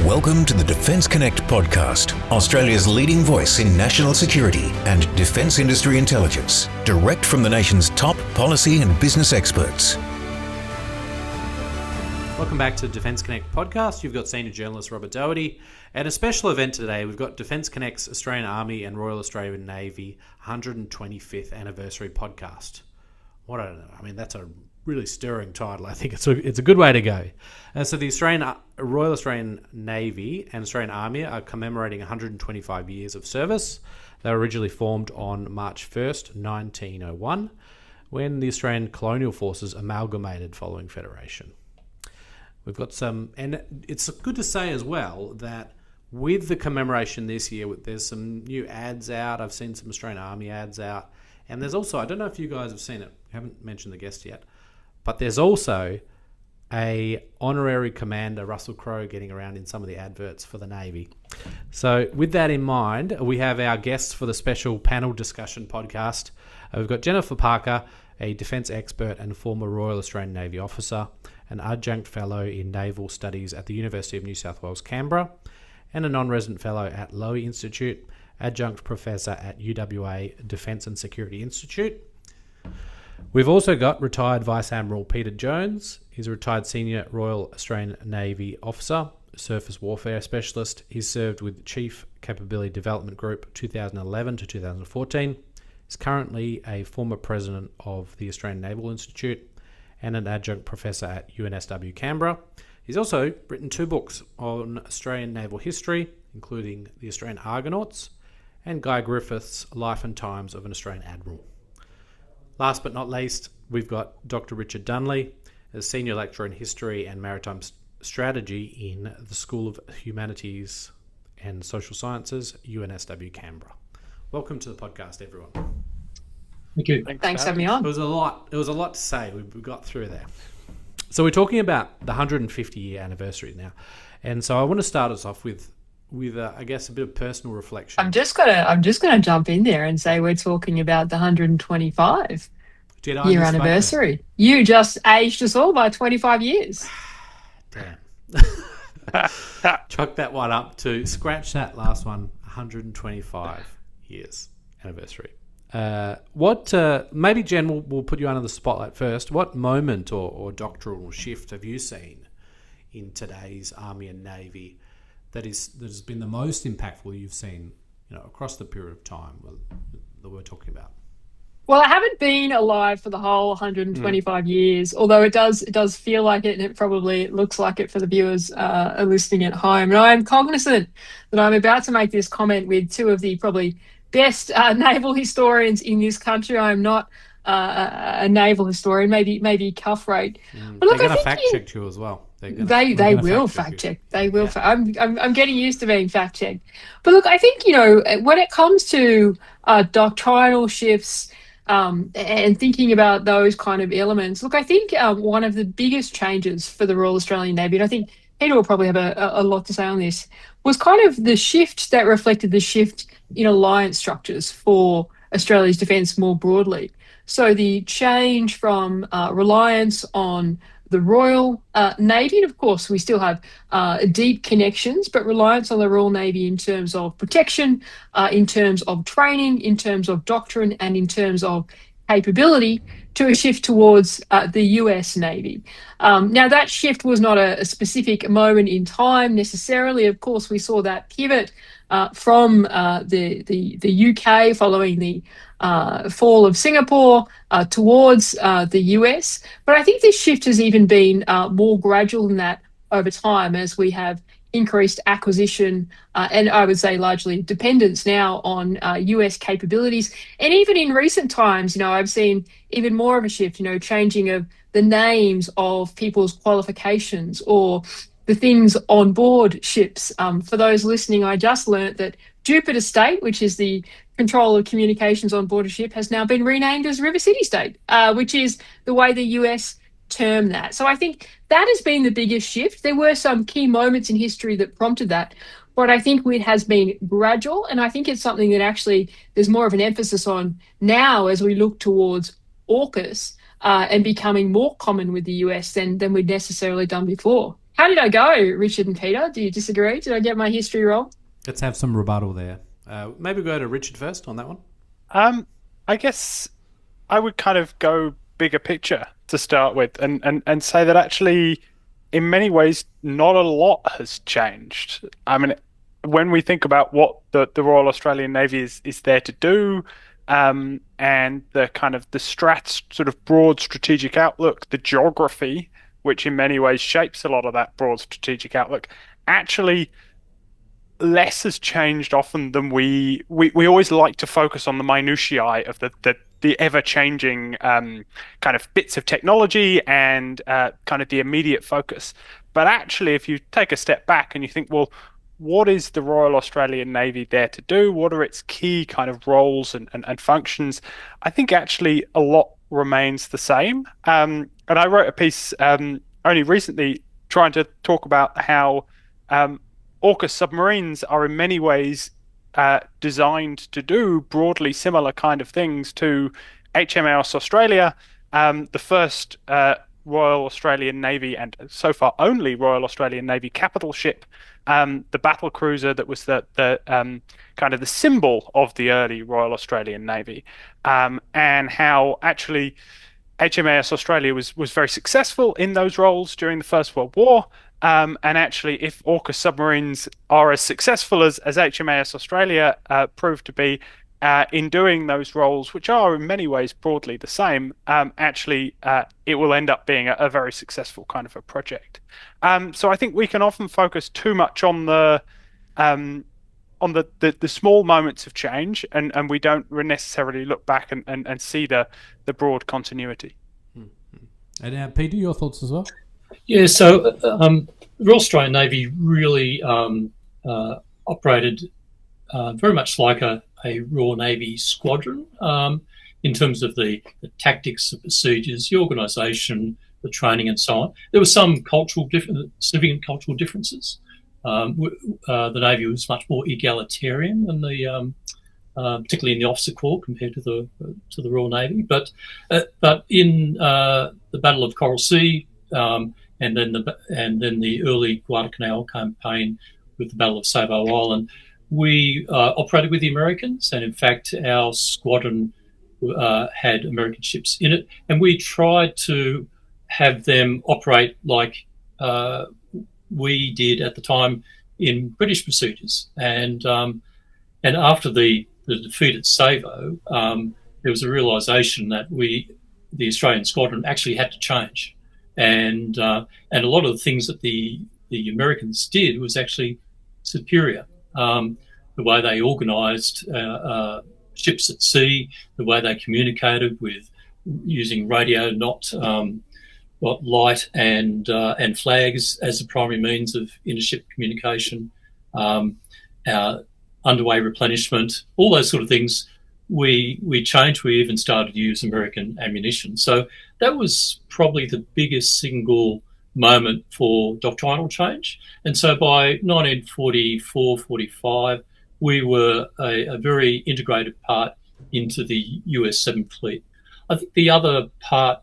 Welcome to the Defence Connect podcast, Australia's leading voice in national security and defence industry intelligence, direct from the nation's top policy and business experts. Welcome back to the Defence Connect podcast. You've got senior journalist Robert Dougherty. At a special event today, we've got Defence Connect's Australian Army and Royal Australian Navy 125th anniversary podcast. That's a really stirring title. I think it's a good way to go. So the Royal Australian Navy and Australian Army are commemorating 125 years of service. They were originally formed on March 1st, 1901, when the Australian colonial forces amalgamated following Federation. We've got and it's good to say as well that with the commemoration this year, there's some new ads out. I've seen some Australian Army ads out. And there's also, I don't know if you guys have seen it, I haven't mentioned the guest yet, but there's also a honorary commander, Russell Crowe, getting around in some of the adverts for the Navy. So with that in mind, we have our guests for the special panel discussion podcast. We've got Jennifer Parker, a defence expert and former Royal Australian Navy officer, an adjunct fellow in naval studies at the University of New South Wales, Canberra, and a non-resident fellow at Lowy Institute, adjunct professor at UWA Defence and Security Institute. We've also got retired Vice Admiral Peter Jones. He's a retired senior Royal Australian Navy officer, surface warfare specialist. He's served with Chief Capability Development Group 2011 to 2014. He's currently a former president of the Australian Naval Institute and an adjunct professor at UNSW Canberra. He's also written 2 books on Australian naval history, including The Australian Argonauts and Guy Griffith's Life and Times of an Australian Admiral. Last but not least, we've got Dr. Richard Dunley, a senior lecturer in history and maritime strategy in the School of Humanities and Social Sciences, UNSW Canberra. Welcome to the podcast, everyone. Thank you. Thanks for having me on. It was a lot to say. We got through there. So we're talking about the 150-year anniversary now, and so I want to start us off with I guess a bit of personal reflection. I'm just gonna jump in there and say we're talking about the 125 year anniversary. You just aged us all by 25 years. Damn. Chuck that one up to scratch that last one. 125 years anniversary. Maybe Jen, we'll put you under the spotlight first. What moment or doctrinal shift have you seen in today's Army and Navy that has been the most impactful you've seen, across the period of time that we're talking about? Well, I haven't been alive for the whole 125 years, although it does feel like it, and it looks like it for the viewers listening at home. And I am cognizant that I'm about to make this comment with 2 of the probably best naval historians in this country. I'm not a naval historian, maybe cuff rate. But look, they're going to fact check you as well. They will fact check. They will. Yeah. I'm getting used to being fact checked. But look, I think when it comes to doctrinal shifts and thinking about those kind of elements, look, I think one of the biggest changes for the Royal Australian Navy, and I think Peter will probably have a lot to say on this, was kind of the shift that reflected the shift in alliance structures for Australia's defence more broadly. So the change from reliance on the Royal Navy, and of course we still have deep connections, but reliance on the Royal Navy in terms of protection, in terms of training, in terms of doctrine, and in terms of capability, to a shift towards the US Navy. Now that shift was not a specific moment in time necessarily. Of course, we saw that pivot from the UK following the fall of Singapore towards the US. But I think this shift has even been more gradual than that over time, as we have increased acquisition and I would say largely dependence now on US capabilities. And even in recent times, I've seen even more of a shift, changing of the names of people's qualifications or the things on board ships. For those listening, I just learnt that Jupiter State, which is the control of communications on board a ship, has now been renamed as River City State, which is the way the US term that. So I think that has been the biggest shift. There were some key moments in history that prompted that, but I think it has been gradual, and I think it's something that actually there's more of an emphasis on now as we look towards AUKUS and becoming more common with the US than we'd necessarily done before. How did I go, Richard and Peter? Do you disagree? Did I get my history wrong? Let's have some rebuttal there. Maybe go to Richard first on that one. I guess I would kind of go bigger picture to start with and say that actually, in many ways, not a lot has changed. I mean, when we think about what the Royal Australian Navy is there to do, and the kind of the sort of broad strategic outlook, the geography, which in many ways shapes a lot of that broad strategic outlook, actually less has changed often than we always like to focus on the minutiae of the ever-changing kind of bits of technology and kind of the immediate focus. But actually, if you take a step back and you think, well, what is the Royal Australian Navy there to do? What are its key kind of roles and functions? I think actually a lot remains the same. And I wrote a piece only recently trying to talk about how AUKUS submarines are in many ways designed to do broadly similar kind of things to HMAS Australia, the first Royal Australian Navy and so far only Royal Australian Navy capital ship, the battle cruiser that was the kind of the symbol of the early Royal Australian Navy, and how actually HMAS Australia was very successful in those roles during the First World War. And actually, if AUKUS submarines are as successful as HMAS Australia proved to be in doing those roles, which are in many ways broadly the same, actually it will end up being a very successful kind of a project. So I think we can often focus too much on the small moments of change, and we don't necessarily look back and see the broad continuity. And Peter, your thoughts as well? Yeah, so the Royal Australian Navy really operated very much like a Royal Navy squadron in terms of the tactics, the procedures, the organisation, the training, and so on. There were some significant cultural differences. The Navy was much more egalitarian than particularly in the officer corps compared to the Royal Navy. But in the Battle of Coral Sea, and then the early Guadalcanal campaign with the Battle of Savo Island, we operated with the Americans, and in fact our squadron had American ships in it, and we tried to have them operate like we did at the time in British procedures. And after the defeat at Savo, there was a realisation that the Australian squadron actually had to change. And a lot of the things that the Americans did was actually superior. The way they organised ships at sea, the way they communicated with using radio, not light and flags as the primary means of intership communication, underway replenishment, all those sort of things. We changed. We even started to use American ammunition. So that was probably the biggest single moment for doctrinal change. And so by 1944-45, we were a very integrated part into the US 7th Fleet. I think the other part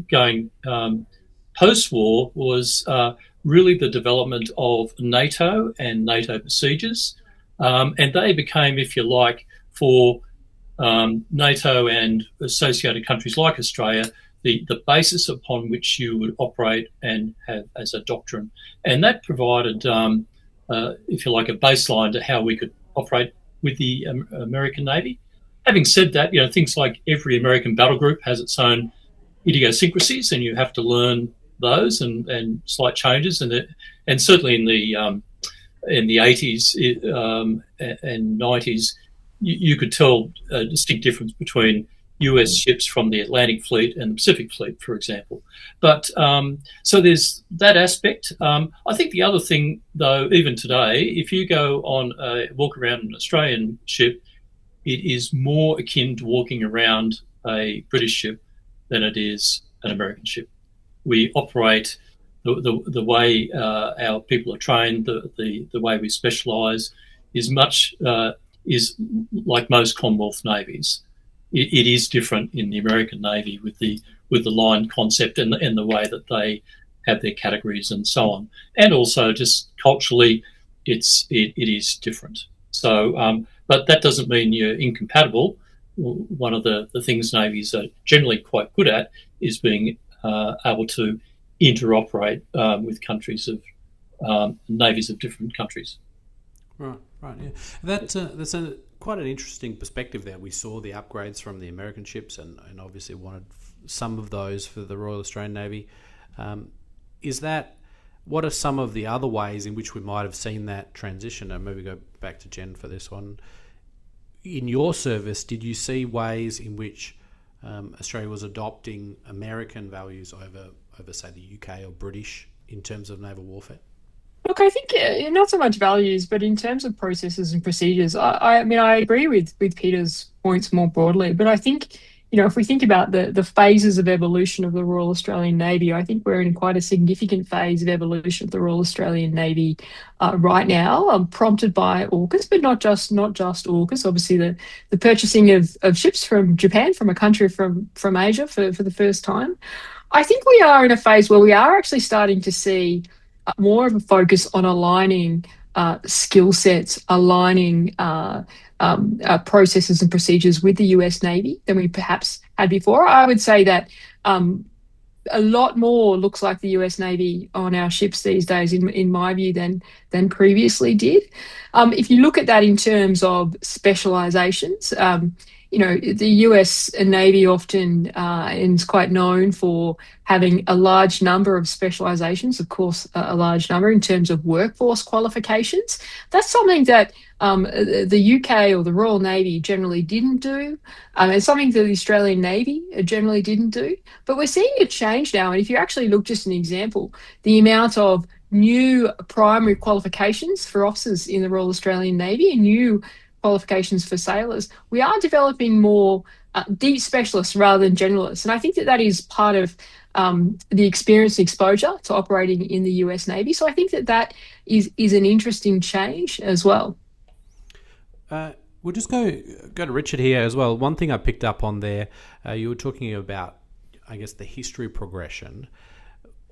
going post-war was really the development of NATO and NATO procedures. And they became, if you like, for NATO and associated countries like Australia, the basis upon which you would operate and have as a doctrine. And that provided, if you like, a baseline to how we could operate with the American Navy. Having said that, things like every American battle group has its own idiosyncrasies, and you have to learn those and slight changes. And certainly in the 80s and 90s, you could tell a distinct difference between US ships from the Atlantic Fleet and the Pacific Fleet, for example. But so there's that aspect. I think the other thing, though, even today, if you go on walk around an Australian ship, it is more akin to walking around a British ship than it is an American ship. We operate the way our people are trained, the way we specialise is much is like most Commonwealth navies. It is different in the American Navy with the line concept and the way that they have their categories and so on. And also just culturally, it is different. So, but that doesn't mean you're incompatible. One of the things navies are generally quite good at is being able to interoperate with countries of navies of different countries. Right, yeah. That's quite an interesting perspective there. We saw the upgrades from the American ships and obviously wanted some of those for the Royal Australian Navy. What are some of the other ways in which we might have seen that transition? And maybe go back to Jen for this one. In your service, did you see ways in which Australia was adopting American values over, say, the UK or British in terms of naval warfare? Look, I think not so much values, but in terms of processes and procedures, I mean, I agree with Peter's points more broadly, but I think, if we think about the phases of evolution of the Royal Australian Navy, I think we're in quite a significant phase of evolution of the Royal Australian Navy right now, prompted by AUKUS, but not just AUKUS. Obviously, the purchasing of ships from Japan, from a country from Asia for the first time. I think we are in a phase where we are actually starting to see more of a focus on aligning skill sets, aligning processes and procedures with the US Navy than we perhaps had before. I would say that a lot more looks like the US Navy on our ships these days, in my view, than previously did. If you look at that in terms of specializations, the US Navy often is quite known for having a large number of specializations, of course, a large number in terms of workforce qualifications. That's something that the UK or the Royal Navy generally didn't do. It's something that the Australian Navy generally didn't do. But we're seeing a change now. And if you actually look, just an example, the amount of new primary qualifications for officers in the Royal Australian Navy and new qualifications for sailors, we are developing more deep specialists rather than generalists. And I think that is part of the experience and exposure to operating in the US Navy. So I think that is an interesting change as well. We'll just go to Richard here as well. One thing I picked up on there, you were talking about, I guess, the history progression.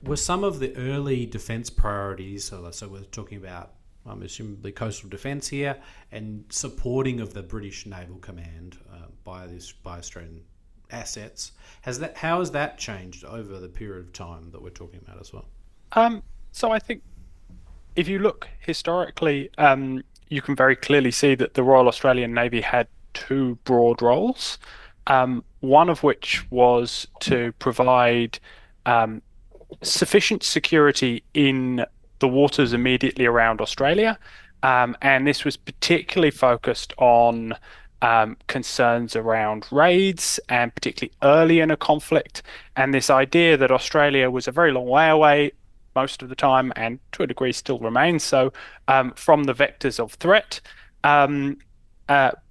Were some of the early defence priorities, so we're talking about, I'm assuming, the coastal defence here, and supporting of the British Naval Command by Australian assets. How has that changed over the period of time that we're talking about as well? So I think if you look historically, you can very clearly see that the Royal Australian Navy had two broad roles, one of which was to provide sufficient security in the waters immediately around Australia, and this was particularly focused on concerns around raids, and particularly early in a conflict, and this idea that Australia was a very long way away most of the time, and to a degree still remains so, from the vectors of threat,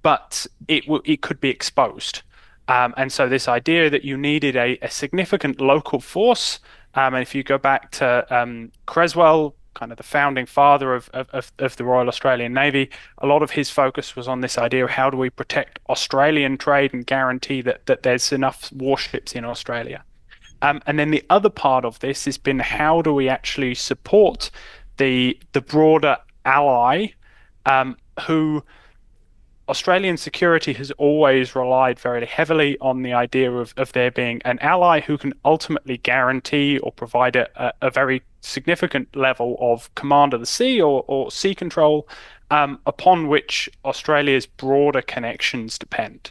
but it could be exposed. And so this idea that you needed a significant local force, and if you go back to Creswell, kind of the founding father of the Royal Australian Navy, a lot of his focus was on this idea of how do we protect Australian trade and guarantee that there's enough warships in Australia. And then the other part of this has been how do we actually support the broader ally who Australian security has always relied very heavily on the idea of there being an ally who can ultimately guarantee or provide a very significant level of command of the sea or sea control upon which Australia's broader connections depend.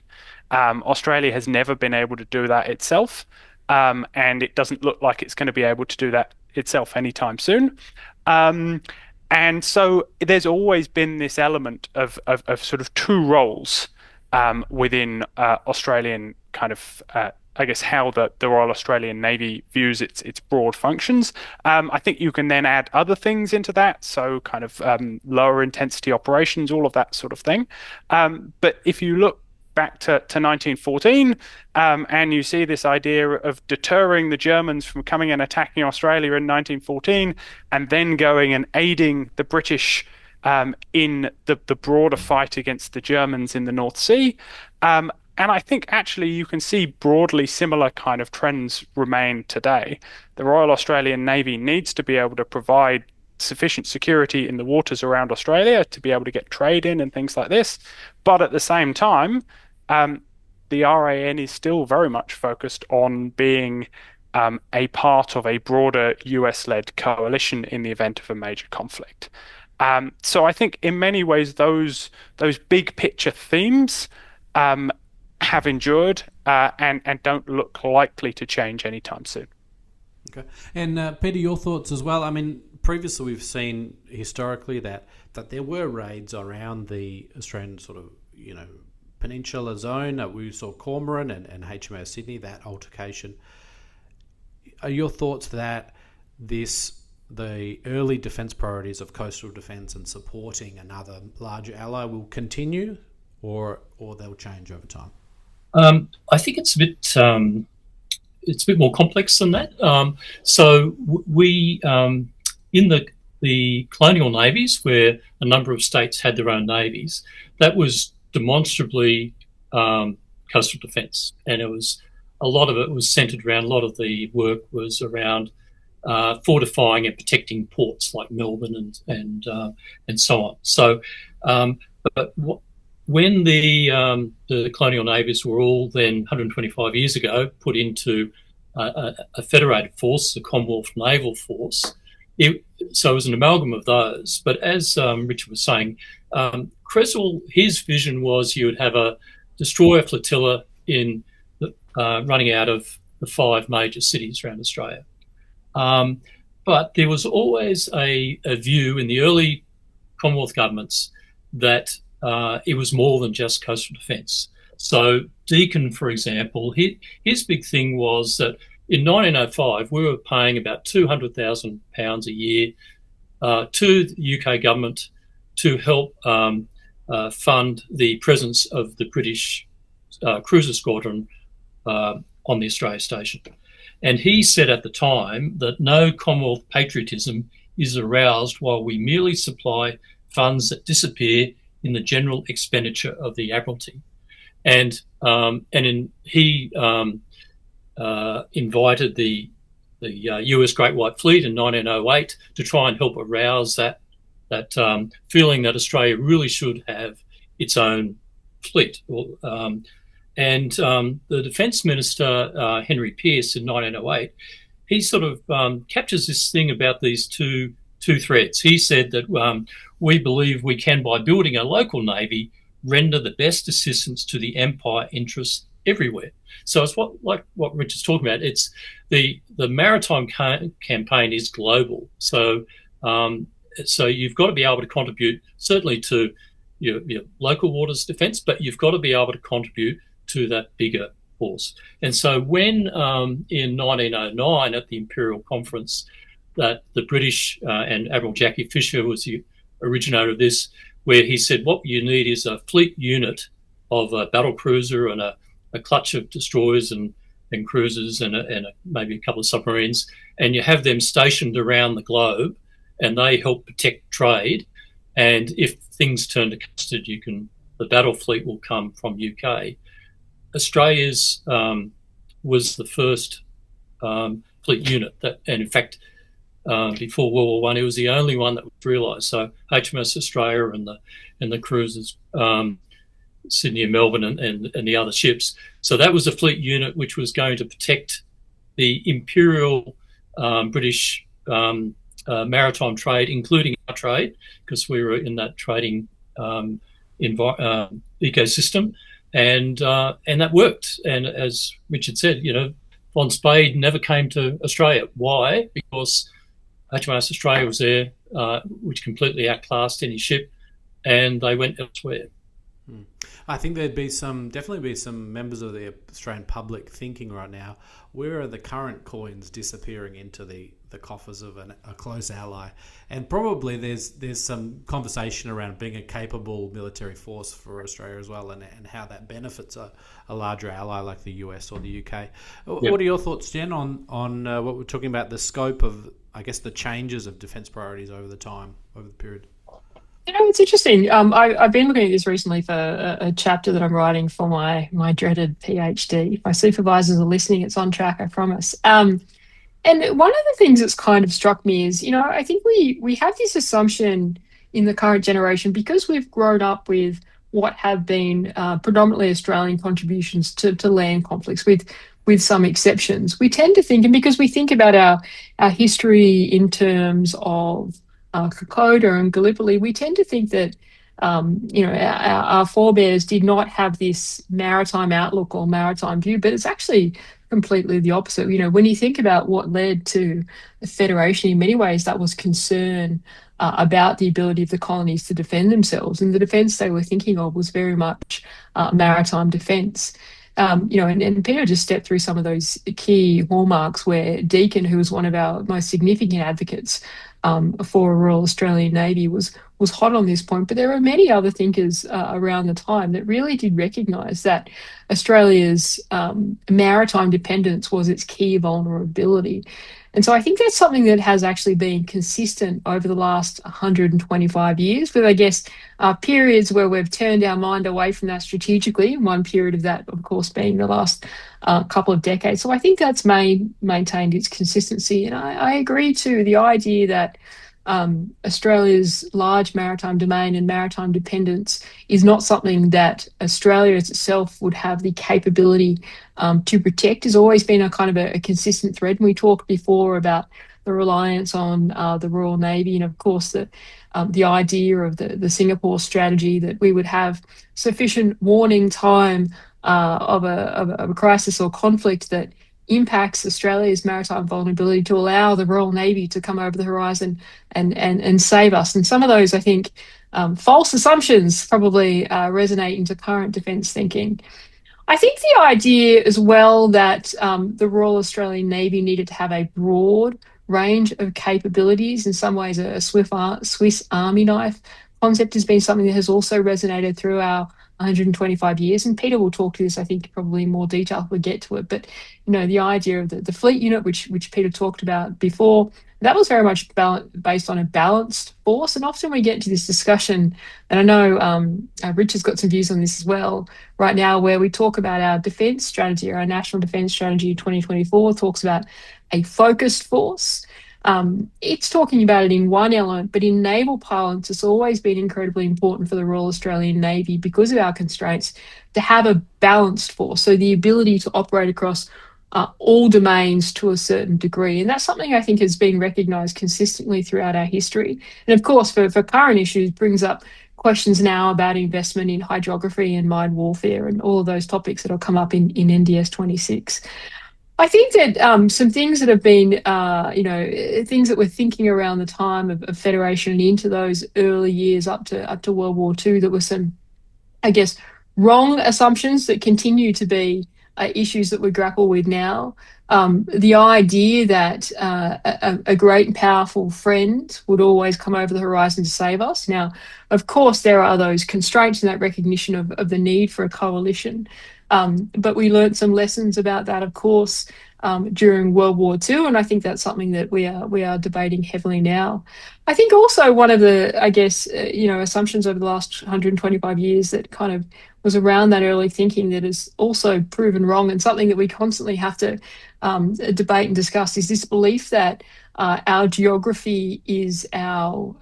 Australia has never been able to do that itself, and it doesn't look like it's going to be able to do that itself anytime soon. And so there's always been this element of sort of two roles within Australian kind of, I guess, how the Royal Australian Navy views its broad functions. I think you can then add other things into that, so kind of lower intensity operations, all of that sort of thing. But if you look back to 1914, and you see this idea of deterring the Germans from coming and attacking Australia in 1914, and then going and aiding the British in the broader fight against the Germans in the North Sea. I think actually you can see broadly similar kind of trends remain today. The Royal Australian Navy needs to be able to provide sufficient security in the waters around Australia to be able to get trade in and things like this. But at the same time, the RAN is still very much focused on being a part of a broader US-led coalition in the event of a major conflict. So I think in many ways those big picture themes have endured and don't look likely to change anytime soon. Okay. And Peter, your thoughts as well? I mean, previously we've seen historically that there were raids around the Australian sort of, peninsula zone. We saw Cormorant and HMAS Sydney, that altercation. Are your thoughts that the early defence priorities of coastal defence and supporting another larger ally will continue, or they'll change over time? I think it's a bit more complex than that. So we in the colonial navies, where a number of states had their own navies, that was demonstrably coastal defence, and a lot of it was centred around. A lot of the work was around fortifying and protecting ports like Melbourne and so on. So, when the colonial navies were all then 125 years ago put into a federated force, the Commonwealth Naval Force, so it was an amalgam of those. But as Richard was saying, Creswell, his vision was you would have a destroyer flotilla running out of the 5 major cities around Australia. But there was always a view in the early Commonwealth governments that it was more than just coastal defence. So Deakin, for example, his big thing was that in 1905 we were paying about £200,000 a year to the UK government to help fund the presence of the British cruiser squadron on the Australia Station. And he said at the time that no Commonwealth patriotism is aroused while we merely supply funds that disappear in the general expenditure of the Admiralty. And he invited the US Great White Fleet in 1908 to try and help arouse that feeling that Australia really should have its own fleet. And the Defence Minister, Henry Pearce, in 1908, he sort of captures this thing about these two threats. He said that we believe we can, by building a local navy, render the best assistance to the empire interests everywhere. So it's what Richard's talking about. It's the maritime campaign is global. So you've got to be able to contribute certainly to your local waters defence, but you've got to be able to contribute to that bigger force. And so when in 1909 at the Imperial Conference, that the British and Admiral Jackie Fisher was the originator of this, where he said what you need is a fleet unit of a battle cruiser and a clutch of destroyers and cruisers and maybe a couple of submarines, and you have them stationed around the globe, and they help protect trade. And if things turn to custard, the battle fleet will come from UK. Australia's was the first fleet unit and in fact, before World War I, it was the only one that was realised. So HMS Australia and the cruisers, Sydney and Melbourne and the other ships. So that was a fleet unit which was going to protect the imperial British maritime trade, including our trade, because we were in that trading ecosystem. And that worked. And as Richard said, Von Spade never came to Australia. Why? Because HMAS Australia was there, which completely outclassed any ship, and they went elsewhere. I think there'd definitely be some members of the Australian public thinking right now, where are the current coins disappearing into the coffers of a close ally? And probably there's some conversation around being a capable military force for Australia as well, and how that benefits a larger ally like the US or the UK. Yep. What are your thoughts, Jen, on what we're talking about, the scope of, I guess, the changes of defence priorities over the period? It's interesting. I've been looking at this recently for a chapter that I'm writing for my dreaded PhD. My supervisors are listening. It's on track, I promise. And one of the things that's kind of struck me is, I think we have this assumption in the current generation because we've grown up with what have been predominantly Australian contributions to land conflicts, with some exceptions. We tend to think, and because we think about our history in terms of Kokoda and Gallipoli, we tend to think that our forebears did not have this maritime outlook or maritime view, but it's actually completely the opposite. When you think about what led to the Federation, in many ways, that was concern about the ability of the colonies to defend themselves. And the defence they were thinking of was very much maritime defence. And Peter just stepped through some of those key hallmarks where Deakin, who was one of our most significant advocates for a Royal Australian Navy, was hot on this point. But there are many other thinkers around the time that really did recognise that Australia's maritime dependence was its key vulnerability. And so I think that's something that has actually been consistent over the last 125 years, with, I guess, periods where we've turned our mind away from that strategically, and one period of that, of course, being the last couple of decades. So I think that's maintained its consistency. And I agree too, the idea that Australia's large maritime domain and maritime dependence is not something that Australia itself would have the capability to protect has always been a kind of a consistent thread. And we talked before about the reliance on the Royal Navy, and of course the idea of the Singapore strategy that we would have sufficient warning time of a crisis or conflict that impacts Australia's maritime vulnerability to allow the Royal Navy to come over the horizon and save us. And some of those, I think, false assumptions probably resonate into current defence thinking. I think the idea as well that the Royal Australian Navy needed to have a broad range of capabilities, in some ways a Swiss Army knife concept, has been something that has also resonated through our 125 years. And Peter will talk to this, I think, probably in more detail if we get to it. But, the idea of the fleet unit, which Peter talked about before, that was very much based on a balanced force. And often we get into this discussion, and I know Richard's got some views on this as well right now, where we talk about our defence strategy, our National Defence Strategy 2024 talks about a focused force. It's talking about it in one element, but in naval parlance, it's always been incredibly important for the Royal Australian Navy, because of our constraints, to have a balanced force. So the ability to operate across all domains to a certain degree. And that's something I think has been recognised consistently throughout our history. And of course, for current issues, brings up questions now about investment in hydrography and mine warfare and all of those topics that will come up in NDS 26. I think that some things that have been, things that we're thinking around the time of Federation and into those early years up to World War II, that were some, I guess, wrong assumptions that continue to be issues that we grapple with now. The idea that a great and powerful friend would always come over the horizon to save us. Now, of course, there are those constraints and that recognition of the need for a coalition. But we learned some lessons about that, of course, during World War II, and I think that's something that we are debating heavily now. I think also one of the, I guess, assumptions over the last 125 years that kind of was around that early thinking that is also proven wrong, and something that we constantly have to debate and discuss, is this belief that our geography is our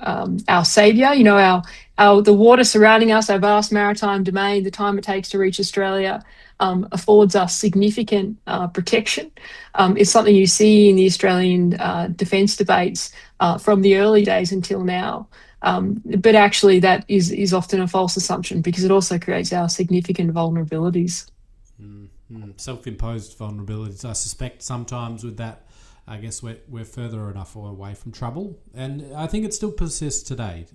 saviour. The water surrounding us, our vast maritime domain, the time it takes to reach Australia, affords us significant protection. It's something you see in the Australian defence debates from the early days until now. But actually that is often a false assumption, because it also creates our significant vulnerabilities. Self-imposed vulnerabilities. I suspect sometimes with that, I guess we're further enough away from trouble, and I think it still persists today.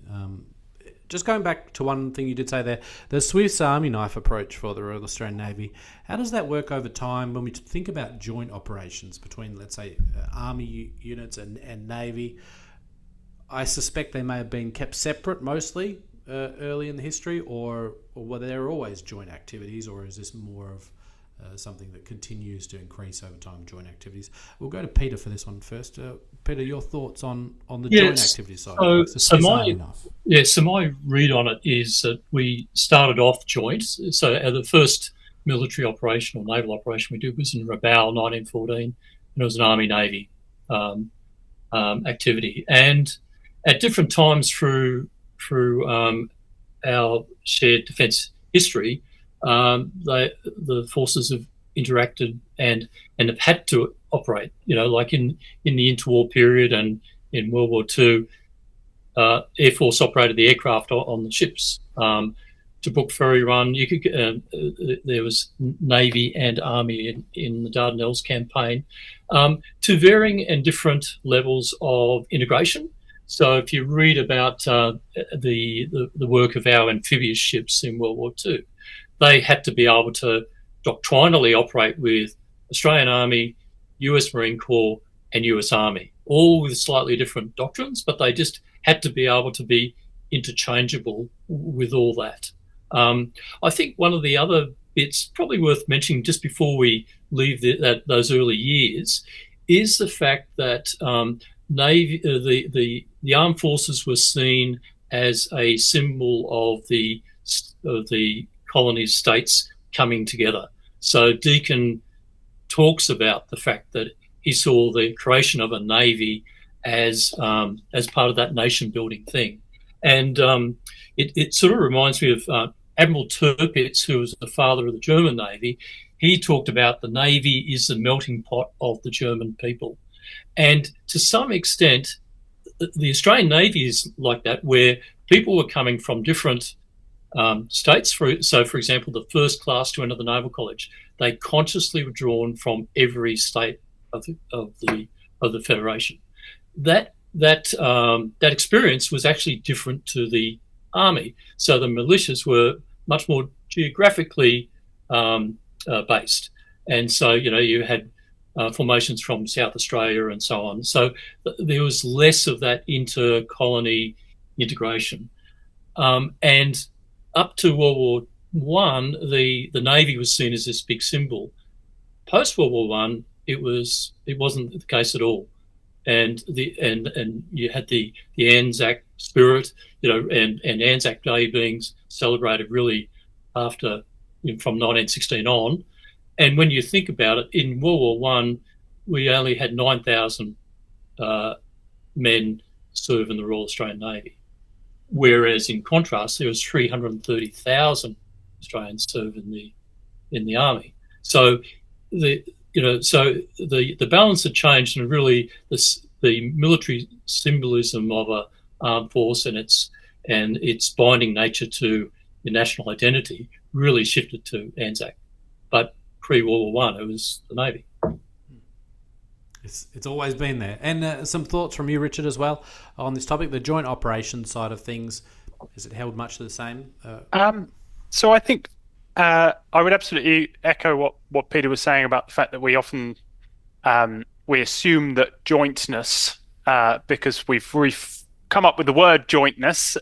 Just going back to one thing you did say there, the Swiss Army knife approach for the Royal Australian Navy, how does that work over time when we think about joint operations between, let's say, Army units and Navy? I suspect they may have been kept separate mostly early in the history, or were there always joint activities, or is this more of something that continues to increase over time, joint activities. We'll go to Peter for this one first. Peter, your thoughts on the joint activity side? So my read on it is that we started off joint. So the first military operation or naval operation we did was in Rabaul, 1914, and it was an Army-Navy activity. And at different times through our shared defence history, the forces have interacted and have had to operate. Like in the interwar period and in World War II, Air Force operated the aircraft on the ships. Tobruk Ferry Run, there was Navy and Army in the Dardanelles campaign, to varying and different levels of integration. So if you read about the work of our amphibious ships in World War II, they had to be able to doctrinally operate with Australian Army, US Marine Corps, and US Army, all with slightly different doctrines, but they just had to be able to be interchangeable with all that. I think one of the other bits probably worth mentioning just before we leave those early years is the fact that Navy, the armed forces were seen as a symbol of the colony states coming together. So Deakin talks about the fact that he saw the creation of a navy as part of that nation building thing, and it sort of reminds me of Admiral Tirpitz, who was the father of the German Navy. He talked about the Navy is the melting pot of the German people. And to some extent, the Australian Navy is like that, where people were coming from different states. For example, the first class to enter the Naval College, they consciously were drawn from every state of the Federation. That experience was actually different to the Army. So the militias were much more geographically based, and so you had formations from South Australia and so on. So there was less of that inter-colony integration. And up to World War One, the Navy was seen as this big symbol. Post World War One, it wasn't the case at all. And you had the Anzac spirit, and Anzac Day being celebrated really after from 1916 on. And when you think about it, in World War One, we only had 9,000 men serve in the Royal Australian Navy, whereas in contrast, there was 330,000 Australians serve in the Army. So the balance had changed, and really the military symbolism of a armed force and its binding nature to your national identity really shifted to Anzac. But pre-World War One, it was the Navy. It's always been there. And some thoughts from you, Richard, as well on this topic, the joint operations side of things. Is it held much the same? So I think I would absolutely echo what Peter was saying about the fact that we often we assume that jointness, because we've come up with the word jointness,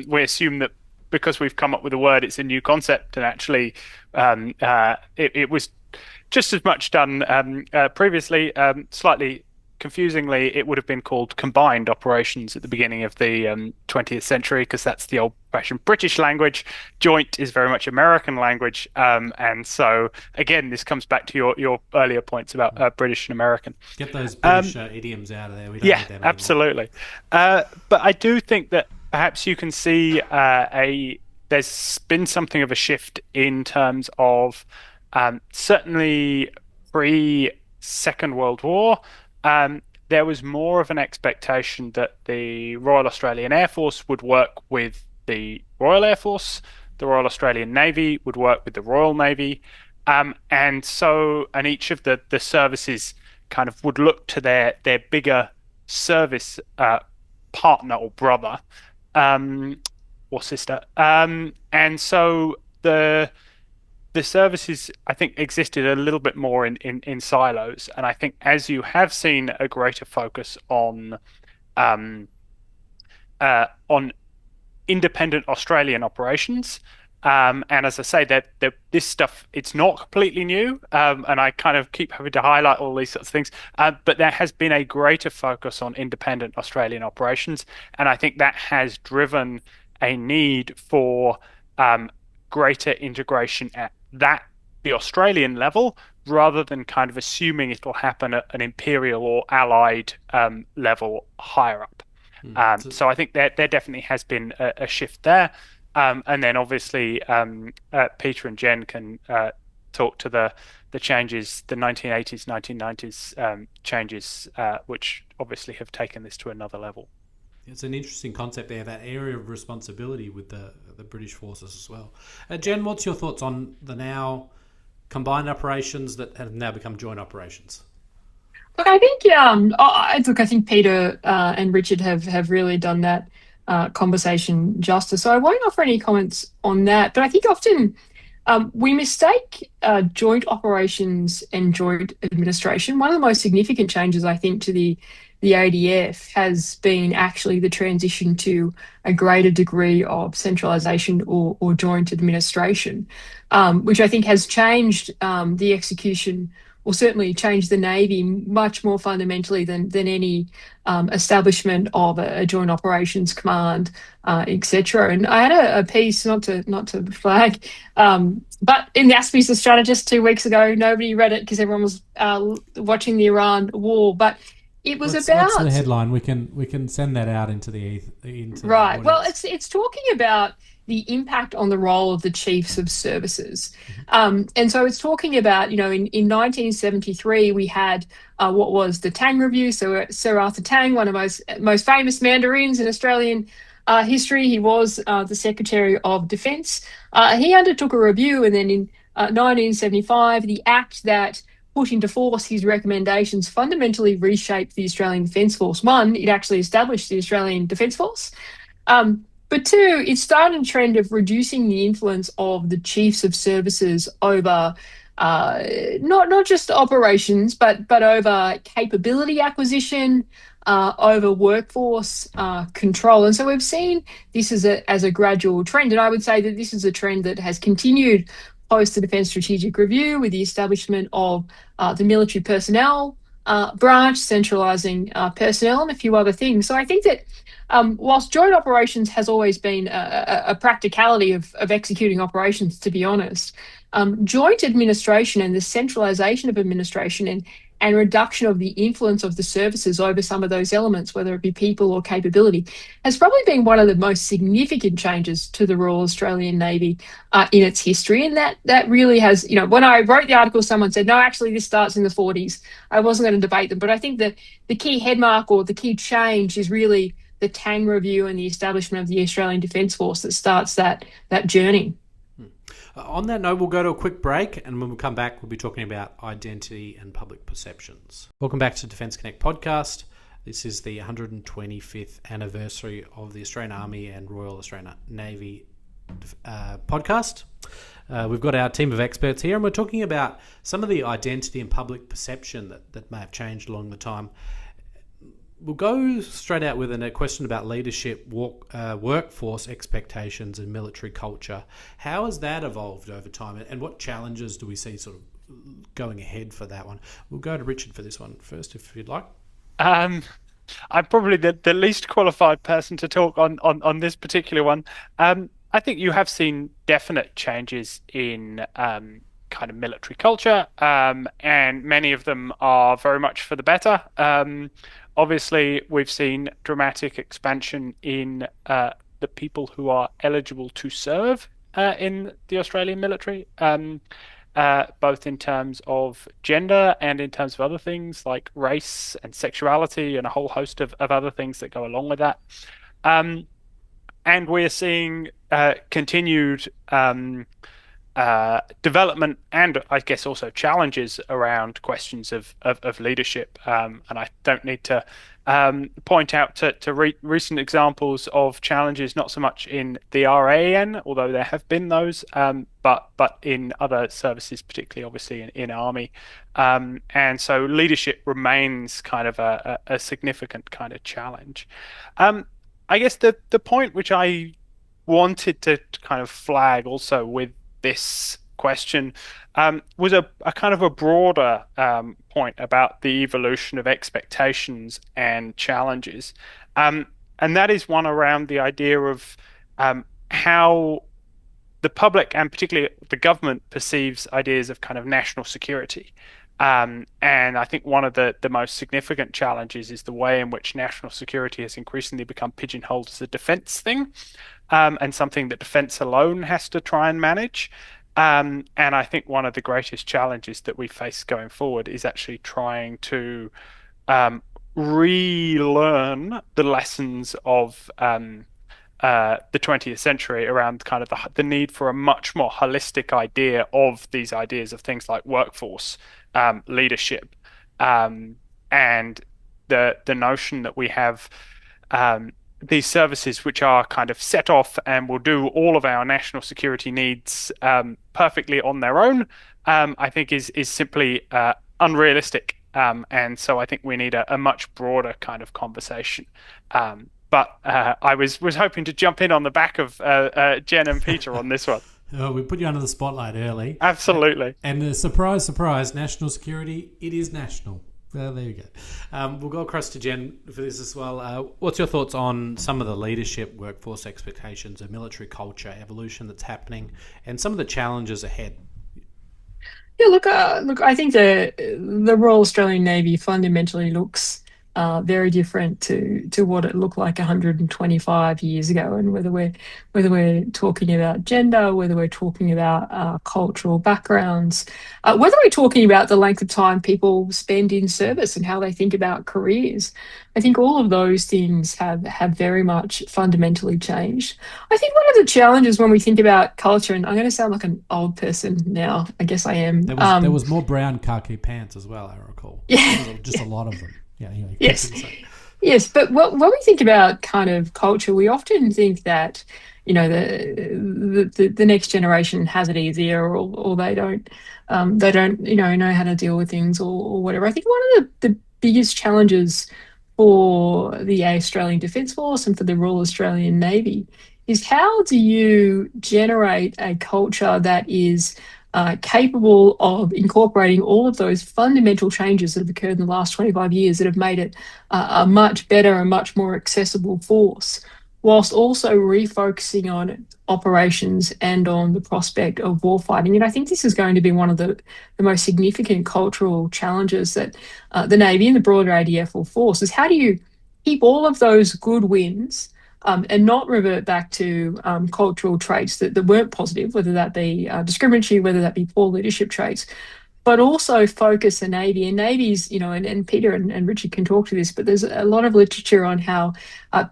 we assume that because we've come up with the word, it's a new concept, and actually it was just as much done previously. Slightly confusingly, it would have been called combined operations at the beginning of the 20th century, because that's the old-fashioned British language. Joint is very much American language, and so again, this comes back to your earlier points about British and American. Get those British idioms out of there. We don't need them anymore. Absolutely. But I do think that perhaps you can see there's been something of a shift in terms of certainly pre-Second World War. There was more of an expectation that the Royal Australian Air Force would work with the Royal Air Force, the Royal Australian Navy would work with the Royal Navy, and each of the services kind of would look to their bigger service partner or brother or sister, and so the services, I think, existed a little bit more in silos. And I think as you have seen a greater focus on independent Australian operations, And as I say, that this stuff, it's not completely new, and I kind of keep having to highlight all these sorts of things. But there has been a greater focus on independent Australian operations, and I think that has driven a need for greater integration at the Australian level, rather than kind of assuming it'll happen at an imperial or allied level higher up. So I think there definitely has been a shift there. And then obviously Peter and Jen can talk to the changes, the 1980s, 1990s changes, which obviously have taken this to another level. It's an interesting concept there, that area of responsibility with the British forces as well. Jen, what's your thoughts on the now combined operations that have now become joint operations? Look, I think I think Peter and Richard have really done that conversation justice. So I won't offer any comments on that. But I think often we mistake joint operations and joint administration. One of the most significant changes, I think, to the ADF has been actually the transition to a greater degree of centralisation or joint administration, which I think has changed the execution, or certainly changed the Navy much more fundamentally than any establishment of a joint operations command, etc. And I had a piece, not to flag, but in the Aspie's The Strategist 2 weeks ago. Nobody read it because everyone was watching the Iran war, but it was about. What's the headline? We can send that out into the right. Well, it's talking about the impact on the role of the chiefs of services. And so it's talking about, in 1973, we had what was the Tang Review. So Sir Arthur Tang, one of most famous mandarins in Australian history, he was the Secretary of Defence. He undertook a review, and then in 1975, the act that put into force his recommendations fundamentally reshaped the Australian Defence Force. One, it actually established the Australian Defence Force. But two, it started a trend of reducing the influence of the chiefs of services over not just operations, but over capability acquisition, over workforce control. And so we've seen this as a gradual trend. And I would say that this is a trend that has continued post the Defence Strategic Review, with the establishment of the military personnel branch, centralising personnel, and a few other things. So I think that whilst joint operations has always been a practicality of executing operations, to be honest, joint administration and the centralisation of administration and reduction of the influence of the services over some of those elements, whether it be people or capability, has probably been one of the most significant changes to the Royal Australian Navy in its history. And that really has, when I wrote the article, someone said, no, actually, this starts in the 40s. I wasn't going to debate them. But I think that the key headmark or the key change is really the Tang Review and the establishment of the Australian Defence Force that starts that journey. On that note, we'll go to a quick break, and when we come back, we'll be talking about identity and public perceptions. Welcome back to Defence Connect podcast. This is the 125th anniversary of the Australian Army and Royal Australian Navy podcast. We've got our team of experts here, and we're talking about some of the identity and public perception that may have changed along the time. We'll go straight out with a question about leadership, workforce expectations and military culture. How has that evolved over time, and what challenges do we see sort of going ahead for that one? We'll go to Richard for this one first, if you'd like. I'm probably the least qualified person to talk on this particular one. I think you have seen definite changes in kind of military culture, and many of them are very much for the better. Obviously, we've seen dramatic expansion in the people who are eligible to serve in the Australian military, both in terms of gender and in terms of other things like race and sexuality and a whole host of other things that go along with that. And we're seeing continued development and I guess also challenges around questions of leadership. And I don't need to point out to recent examples of challenges, not so much in the RAN, although there have been those, but in other services, particularly obviously in Army. And so leadership remains kind of a significant kind of challenge. I guess the point which I wanted to kind of flag also with this question was a kind of a broader point about the evolution of expectations and challenges. And that is one around the idea of how the public and particularly the government perceives ideas of kind of national security. And I think one of the most significant challenges is the way in which national security has increasingly become pigeonholed as a defense thing, and something that defense alone has to try and manage. And I think one of the greatest challenges that we face going forward is actually trying to relearn the lessons of the 20th century around kind of the need for a much more holistic idea of these ideas of things like workforce, leadership, and the notion that we have these services which are kind of set off and will do all of our national security needs perfectly on their own, I think is simply unrealistic. And so I think we need a much broader kind of conversation. But I was hoping to jump in on the back of Jen and Peter on this one. Oh, we put you under the spotlight early. Absolutely. And surprise, surprise, national security, it is national. Well, there you go. We'll go across to Jen for this as well. What's your thoughts on some of the leadership, workforce expectations, and military culture evolution that's happening, and some of the challenges ahead? Yeah, look. I think the Royal Australian Navy fundamentally looks very different to what it looked like 125 years ago, and whether we're talking about gender, whether we're talking about cultural backgrounds, whether we're talking about the length of time people spend in service and how they think about careers, I think all of those things have very much fundamentally changed. I think one of the challenges when we think about culture, and I'm going to sound like an old person now, I guess I am. There was more brown khaki pants as well, I recall. Yeah. Just a lot of them. Yeah, anyway, yes, but when we think about kind of culture, we often think that the next generation has it easier, or they don't know how to deal with things or whatever. I think one of the biggest challenges for the Australian Defence Force and for the Royal Australian Navy is how do you generate a culture that is capable of incorporating all of those fundamental changes that have occurred in the last 25 years that have made it a much better and much more accessible force, whilst also refocusing on operations and on the prospect of warfighting. And I think this is going to be one of the most significant cultural challenges that the Navy and the broader ADF will force, is how do you keep all of those good wins and not revert back to cultural traits that weren't positive, whether that be discriminatory, whether that be poor leadership traits, but also focus the Navy. And Navies, and Peter and Richard can talk to this, but there's a lot of literature on how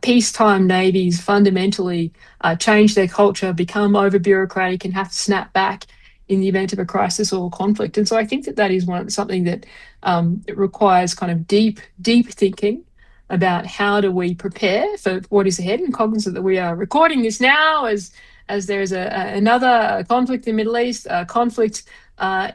peacetime Navies fundamentally change their culture, become over-bureaucratic, and have to snap back in the event of a crisis or conflict. And so I think that is something that it requires kind of deep thinking about how do we prepare for what is ahead, and cognizant that we are recording this now as there's another conflict in the Middle East, conflict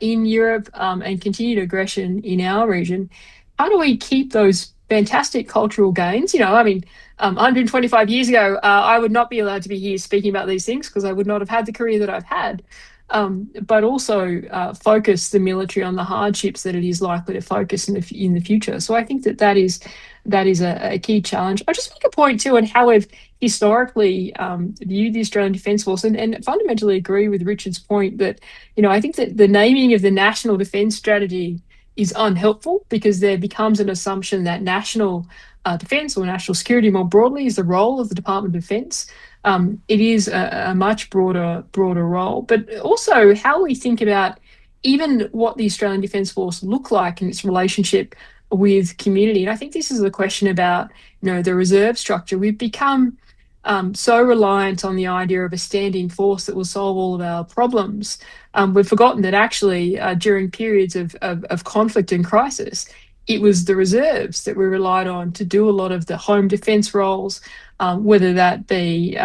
in Europe, and continued aggression in our region. How do we keep those fantastic cultural gains? 125 years ago, I would not be allowed to be here speaking about these things because I would not have had the career that I've had. But also focus the military on the hardships that it is likely to focus in the future. So I think that is a key challenge. I'll just make a point too on how we've historically viewed the Australian Defence Force, and fundamentally agree with Richard's point that, I think that the naming of the National Defence Strategy is unhelpful, because there becomes an assumption that national defence or national security more broadly is the role of the Department of Defence. It is a much broader role, but also how we think about even what the Australian Defence Force look like in its relationship with community. And I think this is a question about, the reserve structure. We've become so reliant on the idea of a standing force that will solve all of our problems. We've forgotten that actually during periods of conflict and crisis, it was the reserves that we relied on to do a lot of the home defence roles, whether that be,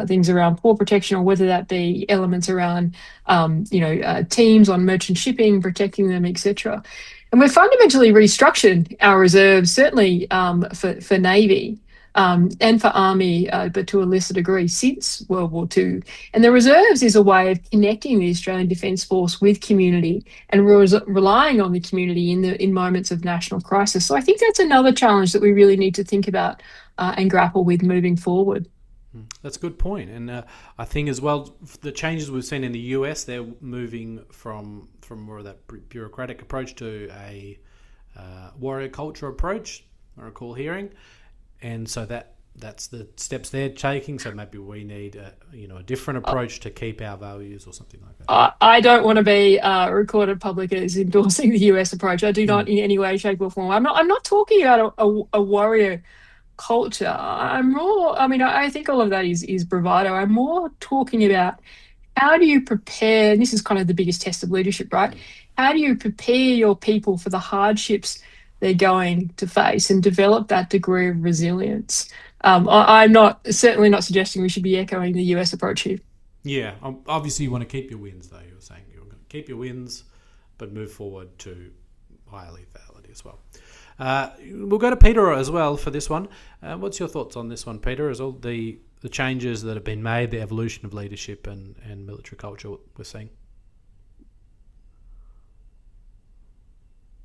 things around port protection, or whether that be elements around, teams on merchant shipping, protecting them, etc. And we've fundamentally restructured our reserves, certainly for Navy, and for Army, but to a lesser degree since World War II. And the reserves is a way of connecting the Australian Defence Force with community and relying on the community in moments of national crisis. So I think that's another challenge that we really need to think about and grapple with moving forward. That's a good point. And I think as well, the changes we've seen in the US, they're moving from more of that bureaucratic approach to a warrior culture approach, I recall hearing. And so that's the steps they're taking. So maybe we need a different approach to keep our values or something like that. I don't want to be recorded public as endorsing the US approach. I do not in any way, shape or form. I'm not talking about a warrior culture. I think all of that is bravado. I'm more talking about how do you prepare, and this is kind of the biggest test of leadership, right? How do you prepare your people for the hardships they're going to face and develop that degree of resilience? I'm certainly not suggesting we should be echoing the US approach here. Yeah, obviously you want to keep your wins, though. You're saying you're going to keep your wins, but move forward to higher lethality as well. We'll go to Peter as well for this one. What's your thoughts on this one, Peter, as all the changes that have been made, the evolution of leadership and military culture we're seeing?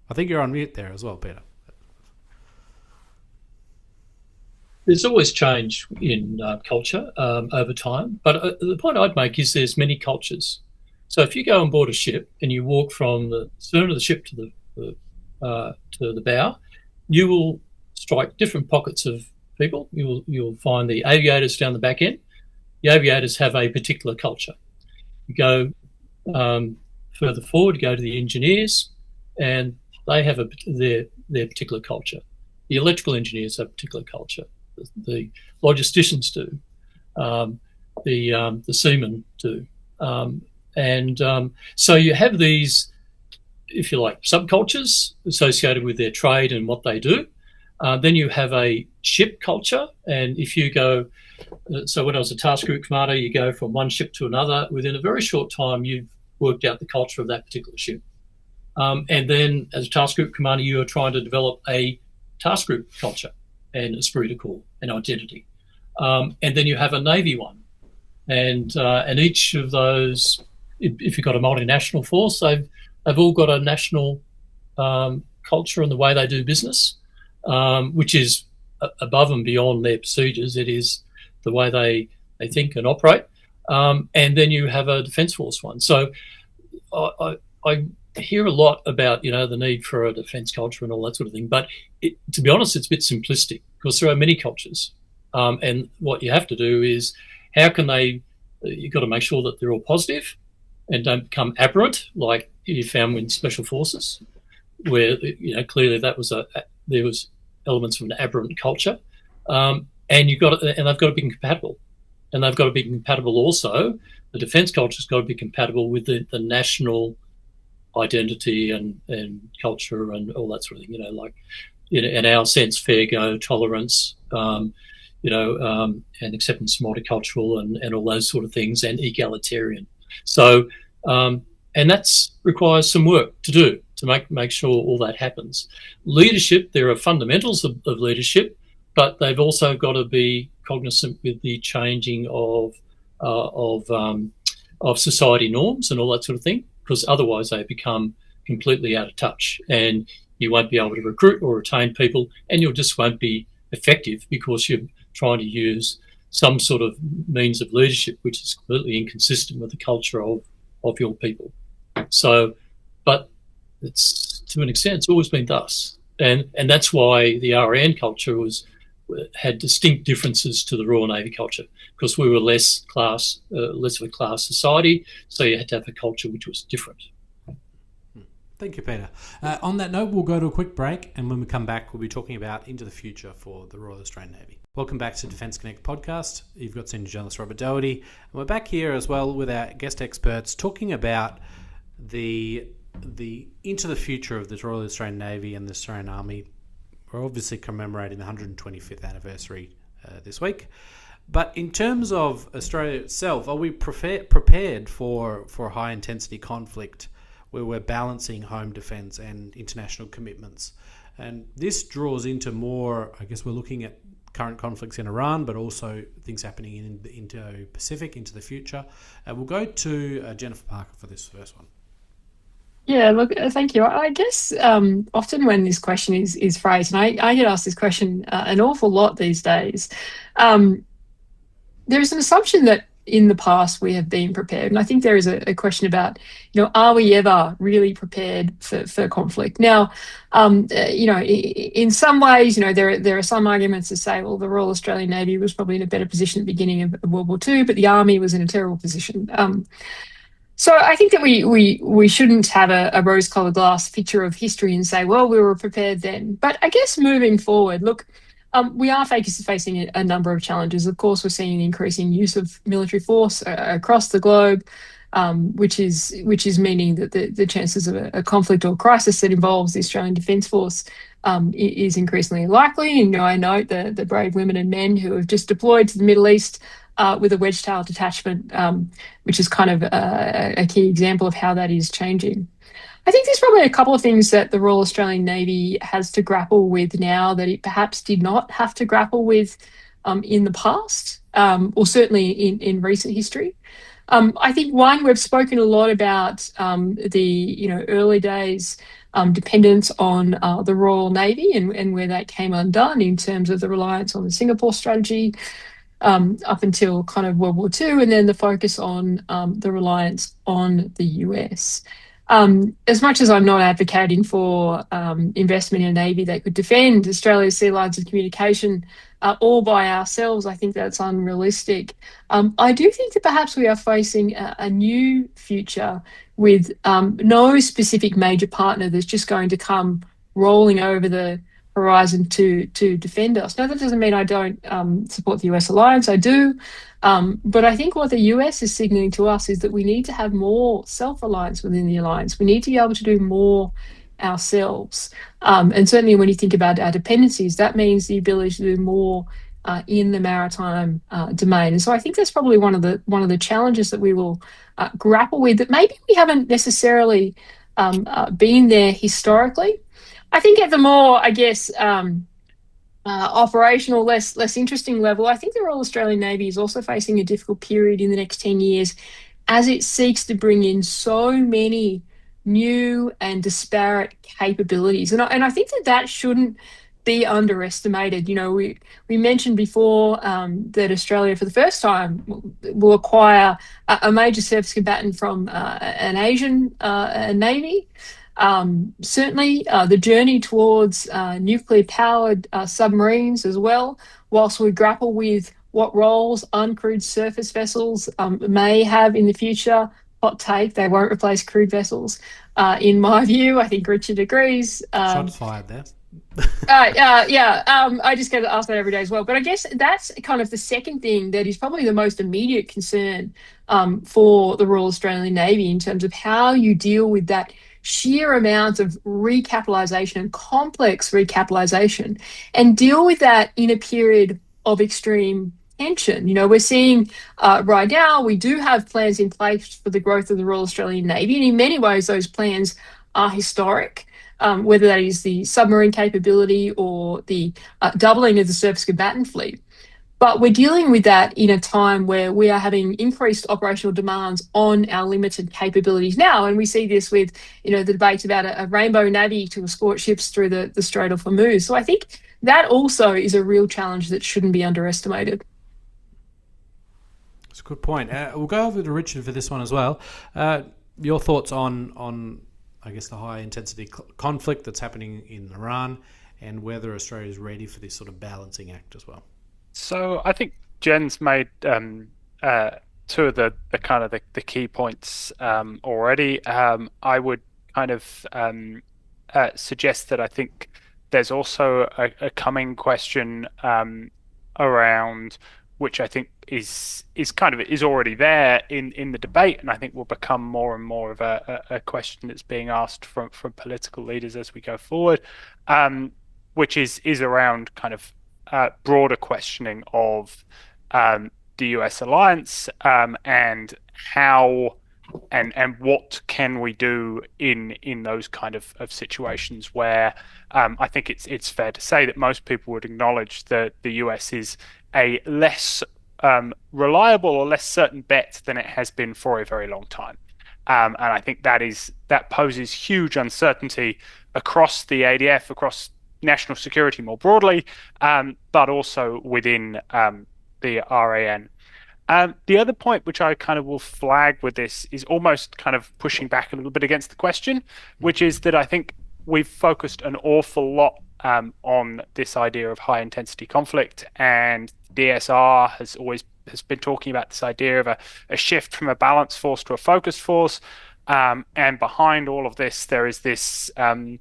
I think you're on mute there as well, Peter. There's always change in culture over time, but the point I'd make is there's many cultures. So if you go on board a ship and you walk from the stern of the ship to the bow, you will strike different pockets of people. You'll find the aviators down the back end. The aviators have a particular culture. You go further forward, you go to the engineers, and they have their particular culture. The electrical engineers have a particular culture. The logisticians do. The seamen do. So you have these, if you like, subcultures associated with their trade and what they do. Then you have a ship culture, and if you go, so when I was a task group commander, you go from one ship to another. Within a very short time, you've worked out the culture of that particular ship. And then as a task group commander, you are trying to develop a task group culture and esprit de corps and identity. And then you have a Navy one. And each of those, if you've got a multinational force, they've all got a national culture and the way they do business, which is above and beyond their procedures. It is the way they think and operate. And then you have a Defence Force one. So I hear a lot about, the need for a defence culture and all that sort of thing. But to be honest, it's a bit simplistic because there are many cultures. And what you have to do is how can you've got to make sure that they're all positive and don't become aberrant, like you found in Special Forces, where, clearly there was elements of an aberrant culture. And they've got to be compatible. And they've got to be compatible also. The defence culture's got to be compatible with the national identity and culture and all that sort of thing, in our sense, fair go, tolerance, and acceptance of multicultural and all those sort of things, and egalitarian. So, and that requires some work to do to make sure all that happens. Leadership, there are fundamentals of leadership, but they've also got to be cognizant with the changing of society norms and all that sort of thing, because otherwise they become completely out of touch and you won't be able to recruit or retain people, and you just won't be effective because you're trying to use some sort of means of leadership which is completely inconsistent with the culture of your people. So, but it's, to an extent, it's always been thus. And that's why the RAN culture had distinct differences to the Royal Navy culture, because we were less of a class society, so you had to have a culture which was different. Thank you, Peter. On that note, we'll go to a quick break, and when we come back, we'll be talking about into the future for the Royal Australian Navy. Welcome back to Defence Connect podcast. You've got senior journalist Robert Dougherty, and we're back here as well with our guest experts talking about the into the future of the Royal Australian Navy and the Australian Army. We're obviously commemorating the 125th anniversary this week. But in terms of Australia itself, are we prepared for high-intensity conflict where we're balancing home defence and international commitments? And this draws into more, I guess we're looking at current conflicts in Iran, but also things happening in the Indo-Pacific into the future. We'll go to Jennifer Parker for this first one. Yeah, look, thank you. I guess often when this question is phrased, and I get asked this question an awful lot these days, there's an assumption that in the past we have been prepared. And I think there is a question about, are we ever really prepared for conflict? Now, in some ways, there are some arguments to say, well, the Royal Australian Navy was probably in a better position at the beginning of World War II, but the Army was in a terrible position. So I think that we shouldn't have a rose-colored glass picture of history and say, well, we were prepared then. But I guess moving forward, look, we are facing a number of challenges. Of course, we're seeing the increasing use of military force across the globe, which is meaning that the chances of a conflict or crisis that involves the Australian Defence Force is increasingly likely. And I note the brave women and men who have just deployed to the Middle East with a wedge-tail detachment, which is kind of a key example of how that is changing. I think there's probably a couple of things that the Royal Australian Navy has to grapple with now that it perhaps did not have to grapple with in the past, or certainly in recent history. I think one, we've spoken a lot about the early days dependence on the Royal Navy and where that came undone in terms of the reliance on the Singapore strategy up until kind of World War II, and then the focus on the reliance on the US. As much as I'm not advocating for investment in a Navy that could defend Australia's sea lines of communication all by ourselves, I think that's unrealistic. I do think that perhaps we are facing a new future with no specific major partner that's just going to come rolling over the horizon to defend us. Now, that doesn't mean I don't support the US alliance. I do. But I think what the US is signaling to us is that we need to have more self-reliance within the alliance. We need to be able to do more ourselves. And certainly when you think about our dependencies, that means the ability to do more in the maritime domain. And so I think that's probably one of the challenges that we will grapple with, that maybe we haven't necessarily been there historically. I think at the more, I guess, operational, less interesting level, I think the Royal Australian Navy is also facing a difficult period in the next 10 years as it seeks to bring in so many new and disparate capabilities. And I think that shouldn't be underestimated. We mentioned before that Australia, for the first time, will acquire a major surface combatant from an Asian Navy. Certainly the journey towards nuclear-powered submarines as well, whilst we grapple with what roles uncrewed surface vessels may have in the future. Hot take, they won't replace crewed vessels. In my view, I think Richard agrees. Shots fired there. I just get asked that every day as well. But I guess that's kind of the second thing that is probably the most immediate concern for the Royal Australian Navy in terms of how you deal with that sheer amount of recapitalisation and complex recapitalisation, and deal with that in a period of extreme tension. We're seeing right now, we do have plans in place for the growth of the Royal Australian Navy, and in many ways those plans are historic, whether that is the submarine capability or the doubling of the surface combatant fleet. But we're dealing with that in a time where we are having increased operational demands on our limited capabilities now. And we see this with, the debates about a rainbow navy to escort ships through the Strait of Hormuz. So I think that also is a real challenge that shouldn't be underestimated. That's a good point. We'll go over to Richard for this one as well. Your thoughts on I guess, the high-intensity conflict that's happening in Iran, and whether Australia is ready for this sort of balancing act as well. So I think Jen's made two of the kind of the key points already. I would kind of suggest that I think there's also a coming question around, which I think is already there in the debate, and I think will become more and more of a question that's being asked from political leaders as we go forward, which is around kind of broader questioning of the US alliance and how and what can we do in those kind of situations where I think it's fair to say that most people would acknowledge that the US is a less reliable or less certain bet than it has been for a very long time. And I think that poses huge uncertainty across the ADF, across national security more broadly, but also within the RAN. The other point which I kind of will flag with this is almost kind of pushing back a little bit against the question, which is that I think we've focused an awful lot on this idea of high intensity conflict, and DSR has been talking about this idea of a shift from a balanced force to a focused force, and behind all of this there is this kind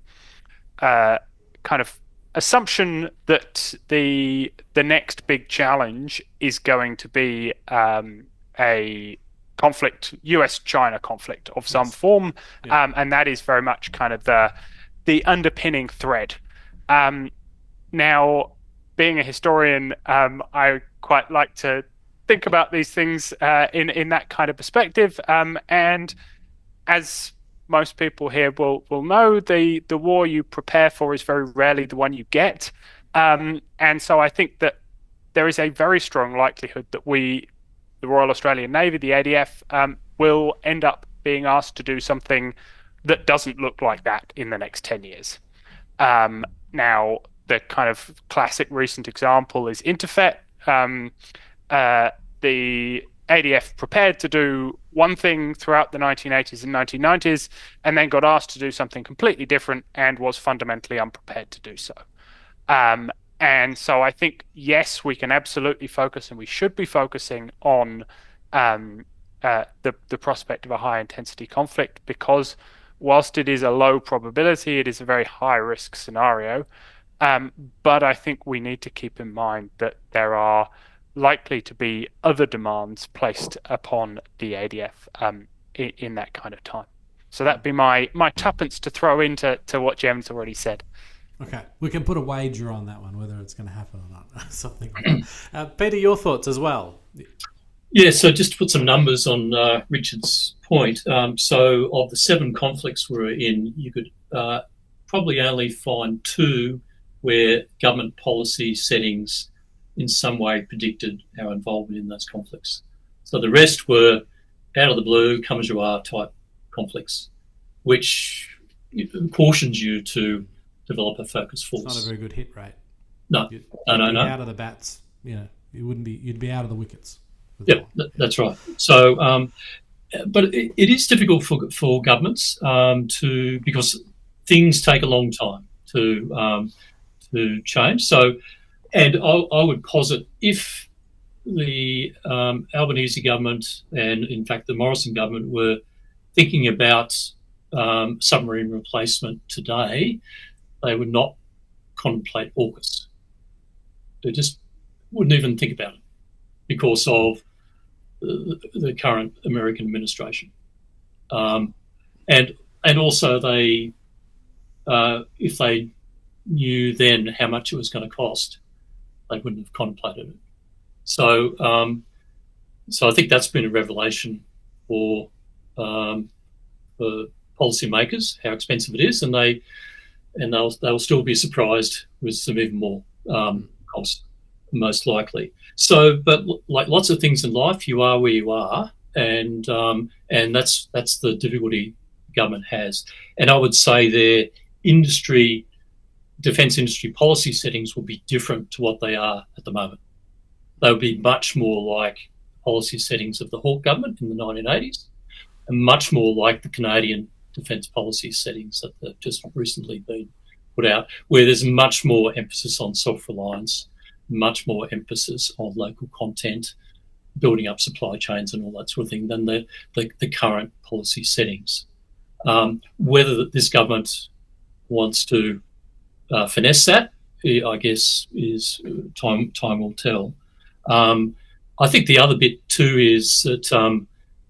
of assumption that the next big challenge is going to be a conflict, US-China conflict of some form, and that is very much kind of the underpinning thread. Now, being a historian, I quite like to think about these things in that kind of perspective, and as most people here will know, the war you prepare for is very rarely the one you get. And so I think that there is a very strong likelihood that the Royal Australian Navy, the ADF, will end up being asked to do something that doesn't look like that in the next 10 years. Now, the kind of classic recent example is Interfet. The ADF prepared to do one thing throughout the 1980s and 1990s, and then got asked to do something completely different and was fundamentally unprepared to do so. And so I think, yes, we can absolutely focus, and we should be focusing on the prospect of a high-intensity conflict, because whilst it is a low probability, it is a very high-risk scenario. But I think we need to keep in mind that there are likely to be other demands placed upon the ADF in that kind of time. So that'd be my tuppence to throw into what Jem's already said. Okay, we can put a wager on that one, whether it's going to happen or not. Something like that. Peter, your thoughts as well? Yeah, so just to put some numbers on Richard's point. So of the 7 conflicts we're in, you could probably only find 2 where government policy settings in some way predicted our involvement in those conflicts. So the rest were out of the blue, come as you are type conflicts, which cautions you to develop a focused force. It's not a very good hit rate. No. Out of the bats, you'd be out of the wickets. Yeah, that's right. So, but it is difficult for governments because things take a long time to change. So, and I would posit if the Albanese government and, in fact, the Morrison government were thinking about submarine replacement today, they would not contemplate AUKUS. They just wouldn't even think about it because of the current American administration. And also they, if they knew then how much it was going to cost, they wouldn't have contemplated it. So, so I think that's been a revelation for policymakers how expensive it is, and they'll still be surprised with some even more cost, most likely. So, but like lots of things in life, you are where you are, and that's the difficulty the government has. And I would say their defence industry policy settings will be different to what they are at the moment. They would be much more like policy settings of the Hawke government in the 1980s, and much more like the Canadian defence policy settings that have just recently been put out, where there's much more emphasis on self-reliance, much more emphasis on local content, building up supply chains and all that sort of thing than the current policy settings. Whether this government wants to finesse that, I guess, is time will tell. I think the other bit too is that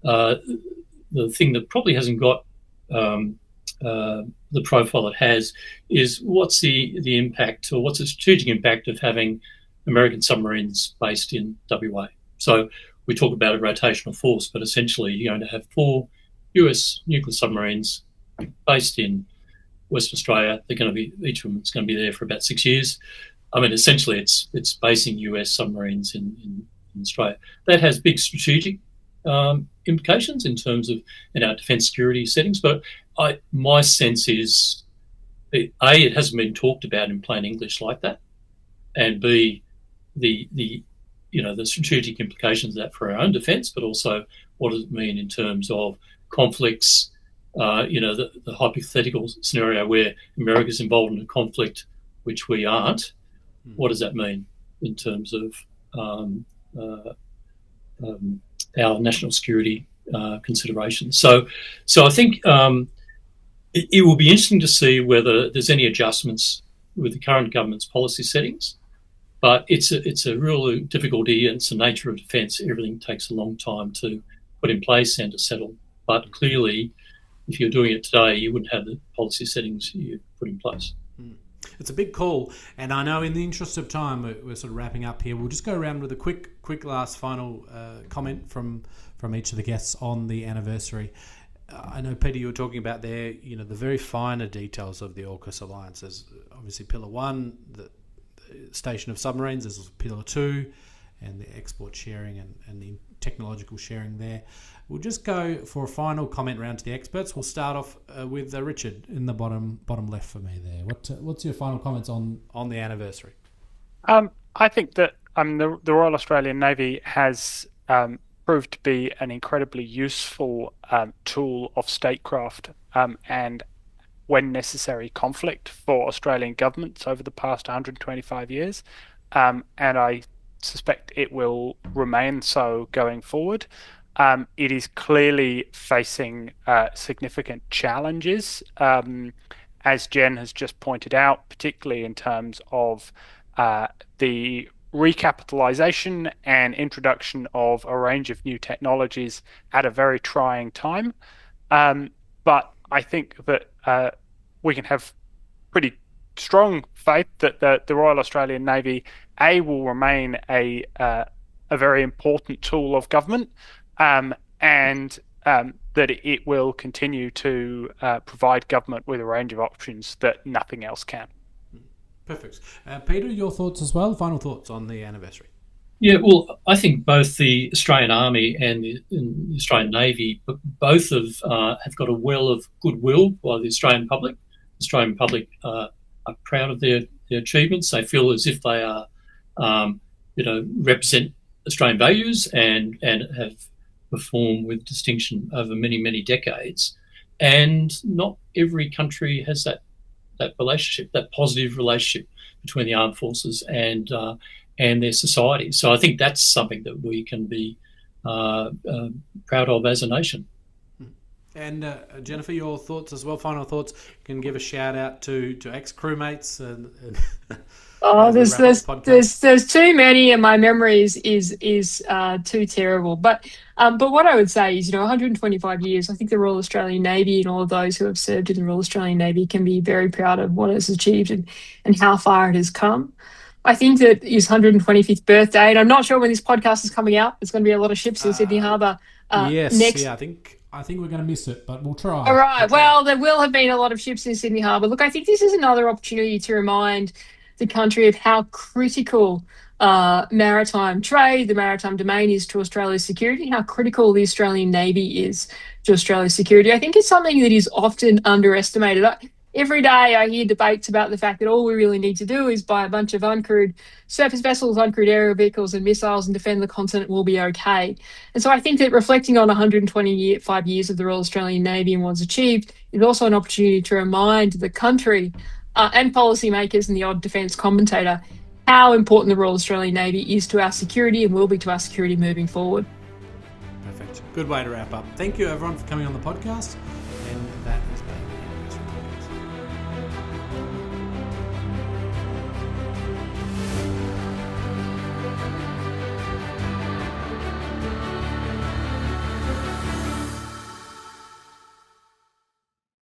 the thing that probably hasn't got the profile it has is what's the impact, or what's the strategic impact of having American submarines based in WA. So we talk about a rotational force, but essentially you're going to have 4 US nuclear submarines based in Western Australia. They're going to be, each of them is going to be there for about 6 years. I mean, essentially, it's basing US submarines in Australia. That has big strategic implications in terms of in our defence security settings. But my sense is, A, it hasn't been talked about in plain English like that, and B, the strategic implications of that for our own defence, but also what does it mean in terms of conflicts. The hypothetical scenario where America's involved in a conflict which we aren't. What does that mean in terms of our national security considerations? So I think it will be interesting to see whether there's any adjustments with the current government's policy settings. But it's a real difficulty, and it's the nature of defence. Everything takes a long time to put in place and to settle. But clearly, if you're doing it today, you wouldn't have the policy settings you put in place. It's a big call, and I know in the interest of time, we're sort of wrapping up here. We'll just go around with a quick last final comment from each of the guests on the anniversary. I know, Peter, you were talking about there, the very finer details of the AUKUS alliance. There's obviously Pillar 1, the station of submarines. There's Pillar 2, and the export sharing and the technological sharing there. We'll just go for a final comment round to the experts. We'll start off with Richard in the bottom left for me there. What's your final comments on the anniversary? I think that the Royal Australian Navy has proved to be an incredibly useful tool of statecraft and, when necessary, conflict for Australian governments over the past 125 years. And I suspect it will remain so going forward. It is clearly facing significant challenges, as Jen has just pointed out, particularly in terms of the recapitalisation and introduction of a range of new technologies at a very trying time. But I think that we can have pretty strong faith that the Royal Australian Navy, will remain a very important tool of government, and that it will continue to provide government with a range of options that nothing else can. Perfect. Peter, your thoughts as well? Final thoughts on the anniversary? Yeah, well, I think both the Australian Army and the Australian Navy, both have got a well of goodwill by the Australian public. The Australian public are proud of their achievements. They feel as if they are, represent Australian values and have performed with distinction over many, many decades. And not every country has that relationship, that positive relationship between the armed forces and their society. So I think that's something that we can be proud of as a nation. And Jennifer, your thoughts as well? Final thoughts. You can give a shout out to ex-crewmates and there's too many, and my memory is too terrible. But what I would say is, 125 years. I think the Royal Australian Navy and all of those who have served in the Royal Australian Navy can be very proud of what it has achieved and how far it has come. I think that his 125th birthday, and I'm not sure when this podcast is coming out. There's going to be a lot of ships in Sydney Harbour. Yes, next. Yeah, I think we're going to miss it, but we'll try. All right. Well, there will have been a lot of ships in Sydney Harbour. Look, I think this is another opportunity to remind the country of how critical maritime trade, the maritime domain is to Australia's security, how critical the Australian Navy is to Australia's security. I think it's something that is often underestimated. Every day I hear debates about the fact that all we really need to do is buy a bunch of uncrewed surface vessels, uncrewed aerial vehicles and missiles and defend the continent, will be okay. And so I think that reflecting on 125 years of the Royal Australian Navy and what's achieved is also an opportunity to remind the country and policymakers and the odd defence commentator how important the Royal Australian Navy is to our security and will be to our security moving forward. Perfect. Good way to wrap up. Thank you everyone for coming on the podcast, and that has been